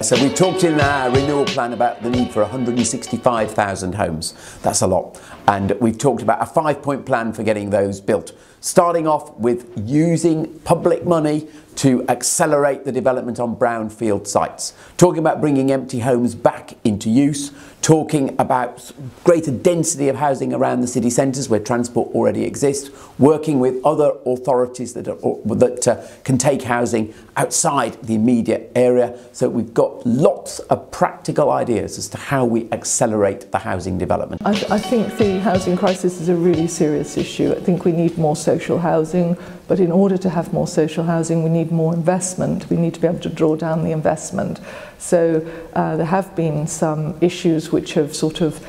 So we talked in our renewal plan about the need for 165,000 homes. That's a lot. And we've talked about a 5-point plan for getting those built. Starting off with using public money to accelerate the development on brownfield sites. Talking about bringing empty homes back into use. Talking about greater density of housing around the city centres where transport already exists. Working with other authorities that can take housing outside the immediate area. So we've got lots of practical ideas as to how we accelerate the housing development. I think the housing crisis is a really serious issue. I think we need more social housing, but in order to have more social housing we need more investment. We need to be able to draw down the investment. So there have been some issues which have sort of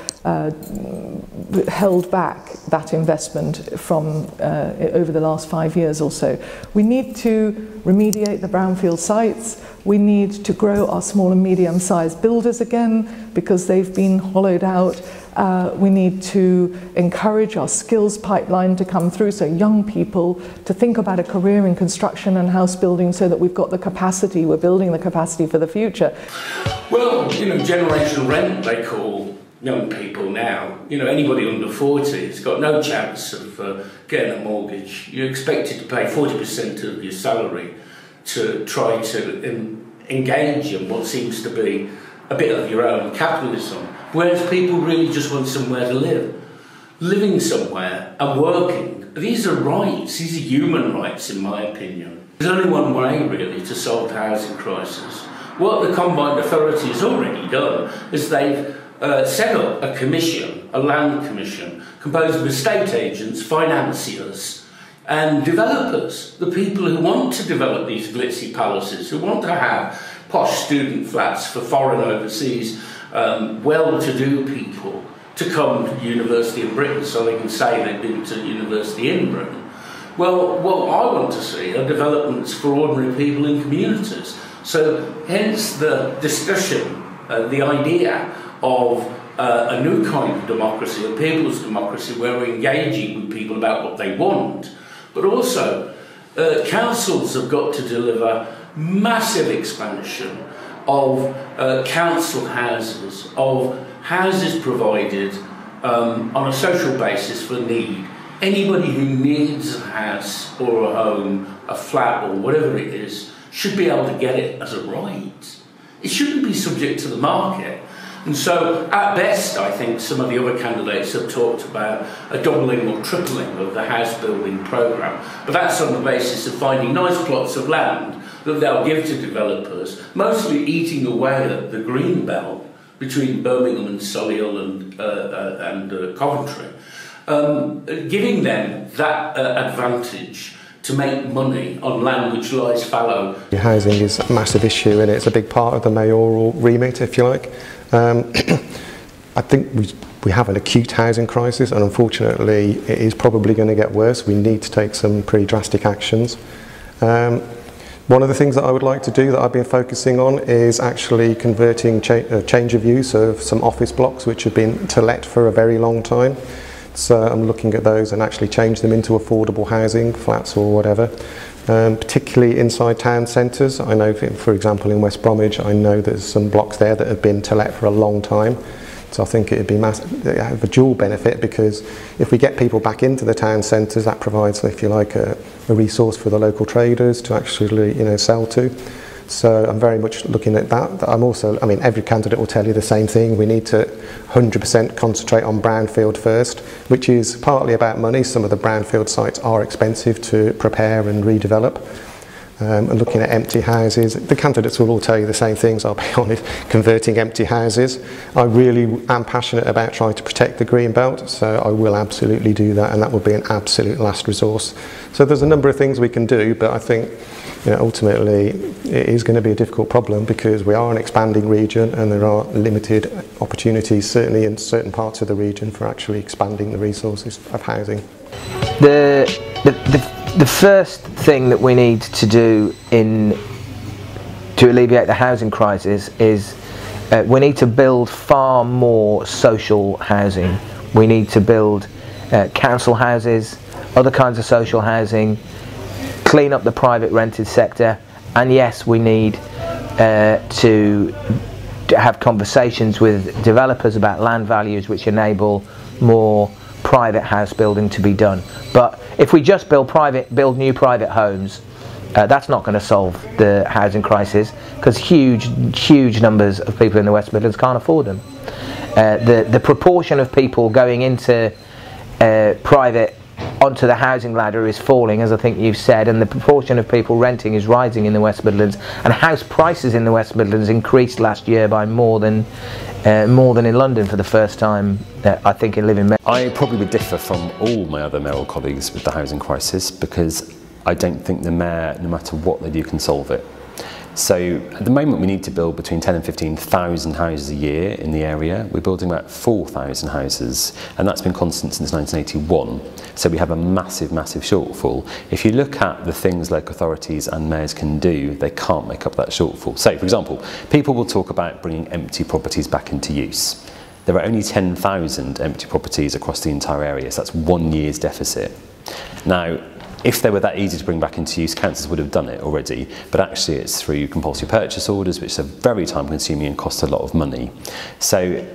held back that investment from over the last 5 years or so. We need to remediate the brownfield sites. We need to grow our small and medium-sized builders again because they've been hollowed out. We need to encourage our skills pipeline to come through, so young people to think about a career in construction and house building so that we've got the capacity, we're building the capacity for the future. Well, you know, generational rent they call young people now. You know, anybody under 40 has got no chance of getting a mortgage. You're expected to pay 40% of your salary to try to engage in what seems to be a bit of your own capitalism. Whereas people really just want somewhere to live. Living somewhere and working, these are rights, these are human rights in my opinion. There's only one way really to solve the housing crisis. What the Combined Authority has already done is they've set up a commission, a land commission, composed of estate agents, financiers and developers, the people who want to develop these glitzy palaces, who want to have posh student flats for foreign overseas well-to-do people to come to university in Britain so they can say they've been to university in Britain. Well, what I want to see are developments for ordinary people in communities. So hence the discussion, the idea of a new kind of democracy, a people's democracy, where we're engaging with people about what they want. But also, councils have got to deliver massive expansion of council houses, of houses provided on a social basis for need. Anybody who needs a house or a home, a flat or whatever it is, should be able to get it as a right. It shouldn't be subject to the market. And so, at best, I think some of the other candidates have talked about a doubling or tripling of the house building programme. But that's on the basis of finding nice plots of land that they'll give to developers, mostly eating away at the green belt between Birmingham and Solihull and Coventry, giving them that advantage to make money on land which lies fallow. Housing is a massive issue and it's a big part of the mayoral remit, if you like. I think we have an acute housing crisis and unfortunately it is probably going to get worse. We need to take some pretty drastic actions. One of the things that I would like to do that I've been focusing on is actually converting change of use of some office blocks which have been to let for a very long time. So I'm looking at those and actually change them into affordable housing, flats or whatever, particularly inside town centres. I know, for example, in West Bromwich, I know there's some blocks there that have been to let for a long time. So I think it would be have a dual benefit because if we get people back into the town centres, that provides, if you like, a resource for the local traders to actually, you know, sell to. So I'm very much looking at that. I'm also, I mean, every candidate will tell you the same thing. We need to 100% concentrate on brownfield first, which is partly about money. Some of the brownfield sites are expensive to prepare and redevelop. And looking at empty houses, the candidates will all tell you the same things, I'll be honest, converting empty houses. I really am passionate about trying to protect the green belt, so I will absolutely do that, and that will be an absolute last resource. So there's a number of things we can do, but I think, you know, ultimately it is going to be a difficult problem because we are an expanding region and there are limited opportunities, certainly in certain parts of the region, for actually expanding the resources of housing. The first thing that we need to do to alleviate the housing crisis is we need to build far more social housing. We need to build council houses, other kinds of social housing, clean up the private rented sector, and yes, we need to have conversations with developers about land values which enable more private house building to be done. But if we just build new private homes, that's not going to solve the housing crisis, because huge numbers of people in the West Midlands can't afford them. The proportion of people going into private onto the housing ladder is falling, as I think you've said, and the proportion of people renting is rising in the West Midlands, and house prices in the West Midlands increased last year by more than in London for the first time, I think, in living memory. I probably would differ from all my other mayoral colleagues with the housing crisis, because I don't think the mayor, no matter what they do, can solve it. So at the moment we need to build between 10 and 15,000 houses a year in the area. We're building about 4,000 houses, and that's been constant since 1981. So we have a massive shortfall. If you look at the things local authorities and mayors can do, they can't make up that shortfall. So for example, people will talk about bringing empty properties back into use. There are only 10,000 empty properties across the entire area, so that's 1 year's deficit. Now, if they were that easy to bring back into use, councils would have done it already, but actually it's through compulsory purchase orders, which are very time consuming and cost a lot of money. So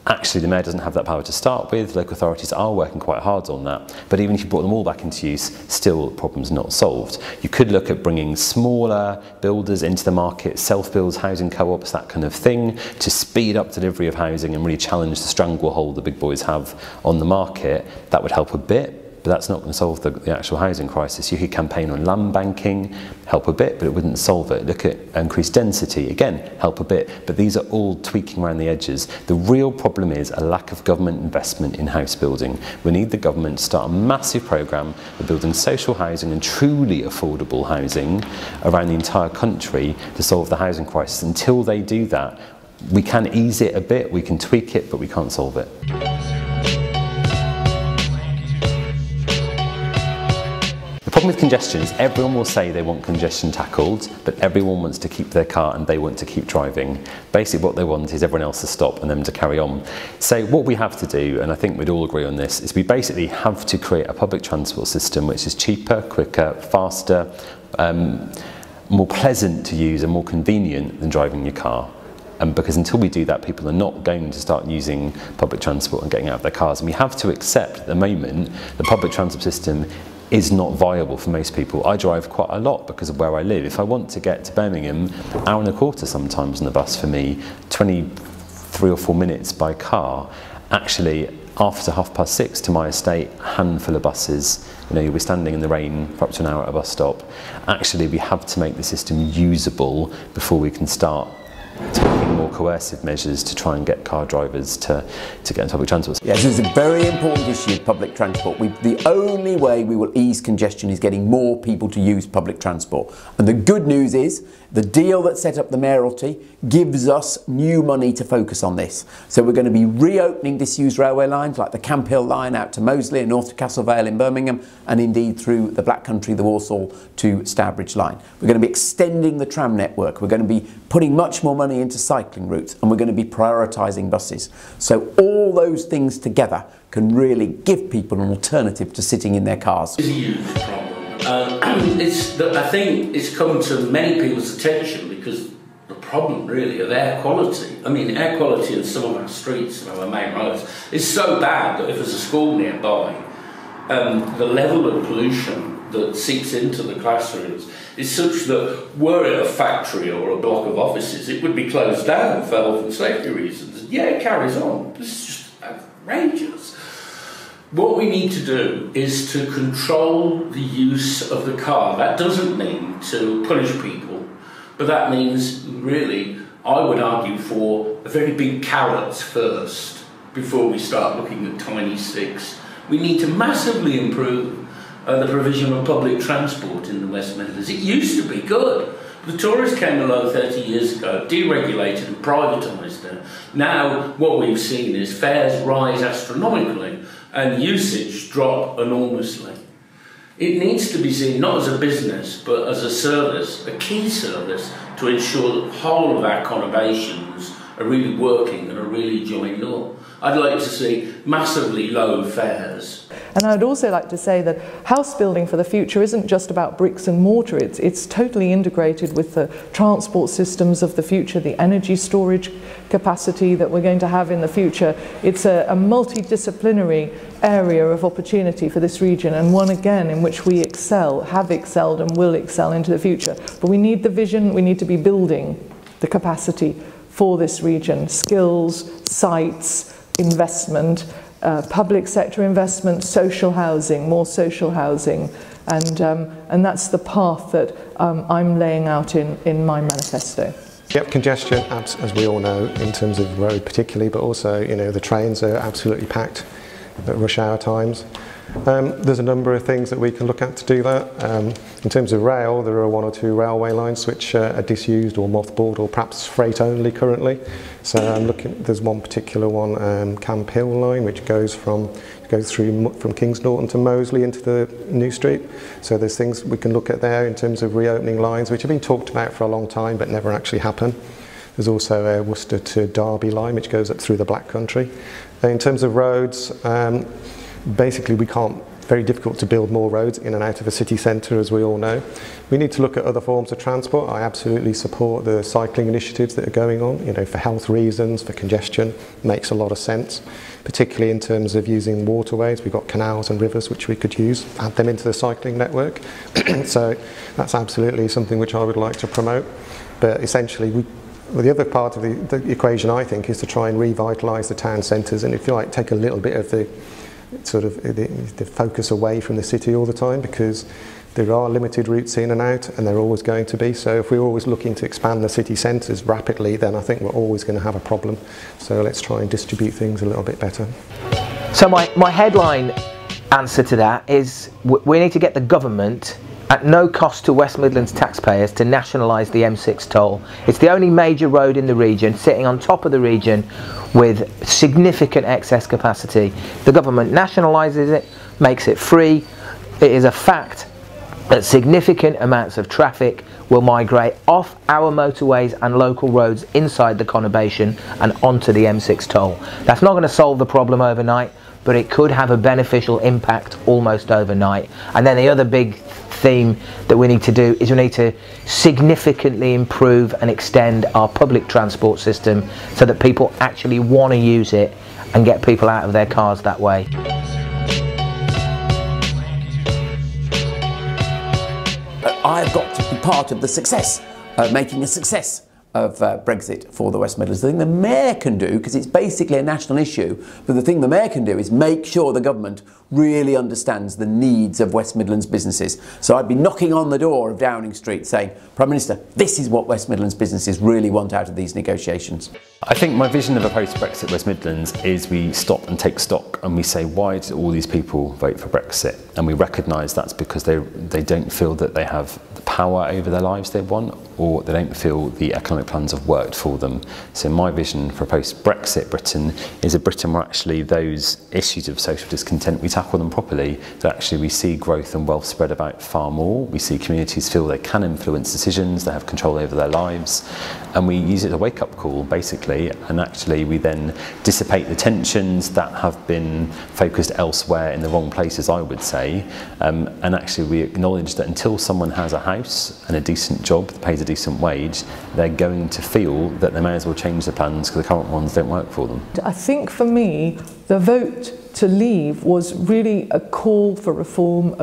actually the mayor doesn't have that power to start with. Local authorities are working quite hard on that, but even if you brought them all back into use, still the problem's not solved. You could look at bringing smaller builders into the market, self-builds, housing co-ops, that kind of thing, to speed up delivery of housing and really challenge the stranglehold the big boys have on the market. That would help a bit, but that's not going to solve the actual housing crisis. You could campaign on land banking, help a bit, but it wouldn't solve it. Look at increased density, again, help a bit, but these are all tweaking around the edges. The real problem is a lack of government investment in house building. We need the government to start a massive programme of building social housing and truly affordable housing around the entire country to solve the housing crisis. Until they do that, we can ease it a bit, we can tweak it, but we can't solve it. The problem with congestion is everyone will say they want congestion tackled, but everyone wants to keep their car and they want to keep driving. Basically what they want is everyone else to stop and them to carry on. So what we have to do, and I think we'd all agree on this, is we basically have to create a public transport system which is cheaper, quicker, faster, more pleasant to use and more convenient than driving your car. Because until we do that, people are not going to start using public transport and getting out of their cars. And we have to accept at the moment the public transport system is not viable for most people. I drive quite a lot because of where I live. If I want to get to Birmingham, an hour and a quarter sometimes on the bus for me, 23 or 4 minutes by car. Actually, after 6:30 to my estate, a handful of buses, you know, you'll be standing in the rain for up to an hour at a bus stop. Actually, we have to make the system usable before we can start taking more coercive measures to try and get car drivers to get into public transport. Yes, this is a very important issue, public transport. The only way we will ease congestion is getting more people to use public transport. And the good news is the deal that set up the mayoralty gives us new money to focus on this. So we're going to be reopening disused railway lines like the Camp Hill line out to Moseley and north to Castle Vale in Birmingham, and indeed through the Black Country, the Walsall to Stourbridge line. We're going to be extending the tram network. We're going to be putting much more money into cycling routes, and we're going to be prioritising buses. So all those things together can really give people an alternative to sitting in their cars. It's a huge problem. I think it's come to many people's attention because the problem really of air quality. I mean, air quality in some of our streets and our main roads is so bad that if there's a school nearby, the level of pollution that seeps into the classrooms is such that were it a factory or a block of offices, it would be closed down for health and safety reasons. Yeah, it carries on. This is just outrageous. What we need to do is to control the use of the car. That doesn't mean to punish people, but that means really, I would argue for a very big carrot first before we start looking at tiny sticks. We need to massively improve the provision of public transport in the West Midlands. It used to be good. The Tories came along 30 years ago, deregulated and privatised it. Now what we've seen is fares rise astronomically and usage drop enormously. It needs to be seen not as a business but as a service, a key service to ensure that the whole of our conurbations are really working and are really joined up. I'd like to see massively low fares. And I would also like to say that house building for the future isn't just about bricks and mortar, it's totally integrated with the transport systems of the future, the energy storage capacity that we're going to have in the future. It's a multidisciplinary area of opportunity for this region, and one again in which we excel, have excelled and will excel into the future. But we need the vision, we need to be building the capacity for this region, skills, sites, investment, public sector investment, social housing, more social housing, and that's the path that I'm laying out in my manifesto. Yep, congestion, as we all know, in terms of road particularly, but also, you know, the trains are absolutely packed at rush hour times. There's a number of things that we can look at to do that. In terms of rail, there are 1 or 2 railway lines which are disused or mothballed or perhaps freight only currently. So I'm looking, there's one particular one, Camp Hill line, which goes from Kings Norton to Moseley into the New Street. So there's things we can look at there in terms of reopening lines which have been talked about for a long time but never actually happen. There's also a Worcester to Derby line which goes up through the Black Country. In terms of roads, basically very difficult to build more roads in and out of a city centre, as we all know. We need to look at other forms of transport. I absolutely support the cycling initiatives that are going on, you know, for health reasons, for congestion, makes a lot of sense, particularly in terms of using waterways. We've got canals and rivers which we could use, add them into the cycling network. So that's absolutely something which I would like to promote. But essentially, the other part of the equation, I think, is to try and revitalise the town centres, and if you like, take a little bit of the focus away from the city all the time, because there are limited routes in and out, and there are always going to be. So if we're always looking to expand the city centres rapidly, then I think we're always going to have a problem. So let's try and distribute things a little bit better. So my headline answer to that is we need to get the government, at no cost to West Midlands taxpayers, to nationalise the M6 toll. It's the only major road in the region, sitting on top of the region with significant excess capacity. The government nationalises it, makes it free. It is a fact that significant amounts of traffic will migrate off our motorways and local roads inside the conurbation and onto the M6 toll. That's not going to solve the problem overnight, but it could have a beneficial impact almost overnight. And then the other big theme that we need to do is we need to significantly improve and extend our public transport system so that people actually want to use it and get people out of their cars that way. I've got to be part of the success, making a success of Brexit for the West Midlands. The thing the Mayor can do, because it's basically a national issue, but the thing the Mayor can do is make sure the government really understands the needs of West Midlands businesses. So I'd be knocking on the door of Downing Street saying, Prime Minister, this is what West Midlands businesses really want out of these negotiations. I think my vision of a post-Brexit West Midlands is we stop and take stock and we say, why did all these people vote for Brexit? And we recognise that's because they don't feel that they have the power over their lives they want, or they don't feel the economic plans have worked for them. So my vision for a post-Brexit Britain is a Britain where actually those issues of social discontent, we tackle them properly, that actually we see growth and wealth spread about far more. We see communities feel they can influence decisions, they have control over their lives, and we use it as a wake-up call basically, and actually we then dissipate the tensions that have been focused elsewhere in the wrong places, I would say, and actually we acknowledge that until someone has a house and a decent job that pays a decent wage, they're going to feel that they may as well change the plans because the current ones don't work for them. I think for me, the vote to leave was really a call for reform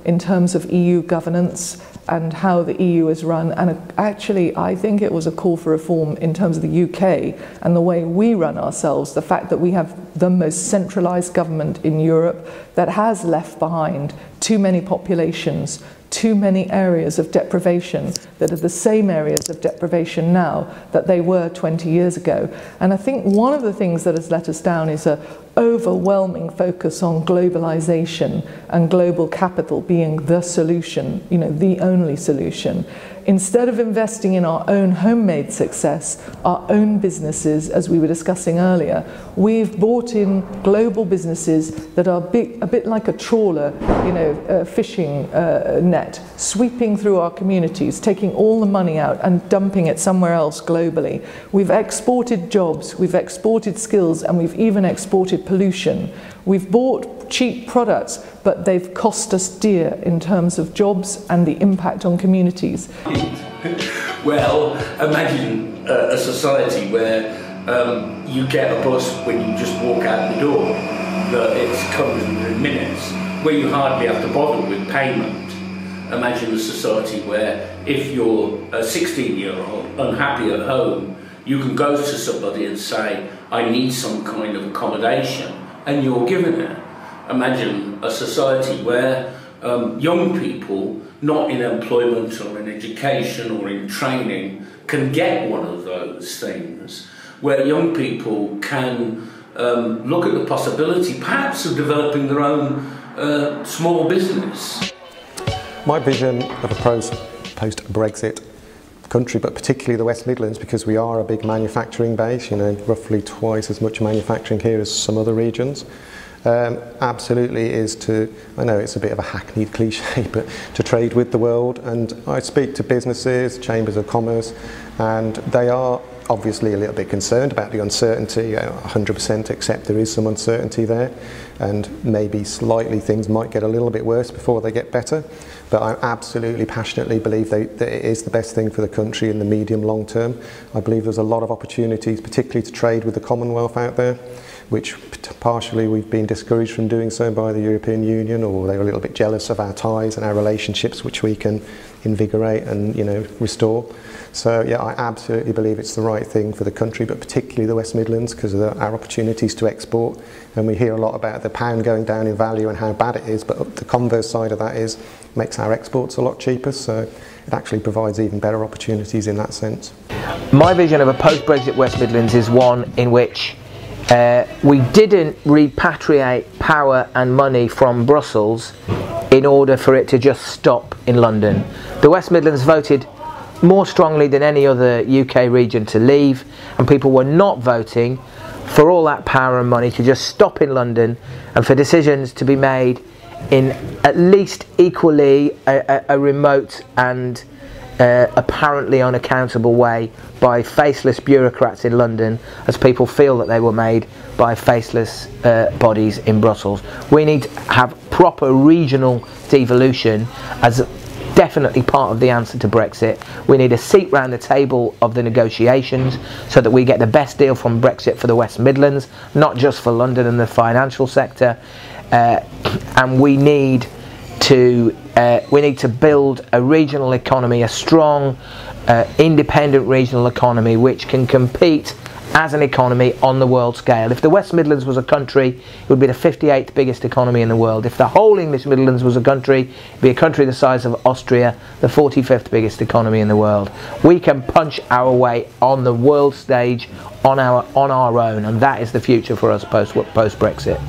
in terms of EU governance and how the EU is run, and actually I think it was a call for reform in terms of the UK and the way we run ourselves, the fact that we have the most centralised government in Europe that has left behind too many populations, too many areas of deprivation that are the same areas of deprivation now that they were 20 years ago. And I think one of the things that has let us down is an overwhelming focus on globalization and global capital being the solution, you know, the only solution. Instead of investing in our own homemade success, our own businesses, as we were discussing earlier, we've brought in global businesses that are a bit like a trawler, you know, a fishing net, sweeping through our communities, taking all the money out and dumping it somewhere else globally. We've exported jobs, we've exported skills, and we've even exported pollution. We've bought cheap products, but they've cost us dear in terms of jobs and the impact on communities. Well, imagine a society where you get a bus when you just walk out the door, that it comes in minutes, where you hardly have to bother with payment. Imagine a society where if you're a 16-year-old unhappy at home, you can go to somebody and say, I need some kind of accommodation, and you're given it. Imagine a society where young people, not in employment or in education or in training, can get one of those things, where young people can look at the possibility perhaps of developing their own small business. My vision of a post-Brexit country, but particularly the West Midlands, because we are a big manufacturing base, you know, roughly twice as much manufacturing here as some other regions, absolutely is to, I know it's a bit of a hackneyed cliche, but to trade with the world. And I speak to businesses, chambers of commerce, and they are obviously a little bit concerned about the uncertainty. 100% accept there is some uncertainty there, and maybe slightly things might get a little bit worse before they get better. But I absolutely passionately believe that it is the best thing for the country in the medium long term. I believe there's a lot of opportunities, particularly to trade with the Commonwealth out there, which partially we've been discouraged from doing so by the European Union, or they're a little bit jealous of our ties and our relationships, which we can invigorate and, you know, restore. So yeah, I absolutely believe it's the right thing for the country, but particularly the West Midlands, because of our opportunities to export. And we hear a lot about the pound going down in value and how bad it is, but the converse side of that is it makes our exports a lot cheaper, so it actually provides even better opportunities in that sense. My vision of a post-Brexit West Midlands is one in which we didn't repatriate power and money from Brussels in order for it to just stop in London. The West Midlands voted more strongly than any other UK region to leave, and people were not voting for all that power and money to just stop in London and for decisions to be made in at least equally a remote and apparently unaccountable way by faceless bureaucrats in London, as people feel that they were made by faceless bodies in Brussels. We need to have proper regional devolution as definitely part of the answer to Brexit. We need a seat round the table of the negotiations so that we get the best deal from Brexit for the West Midlands, not just for London and the financial sector. And we need to build a regional economy, a strong, independent regional economy which can compete as an economy on the world scale. If the West Midlands was a country, it would be the 58th biggest economy in the world. If the whole English Midlands was a country, it would be a country the size of Austria, the 45th biggest economy in the world. We can punch our way on the world stage on our own, and that is the future for us post-Brexit.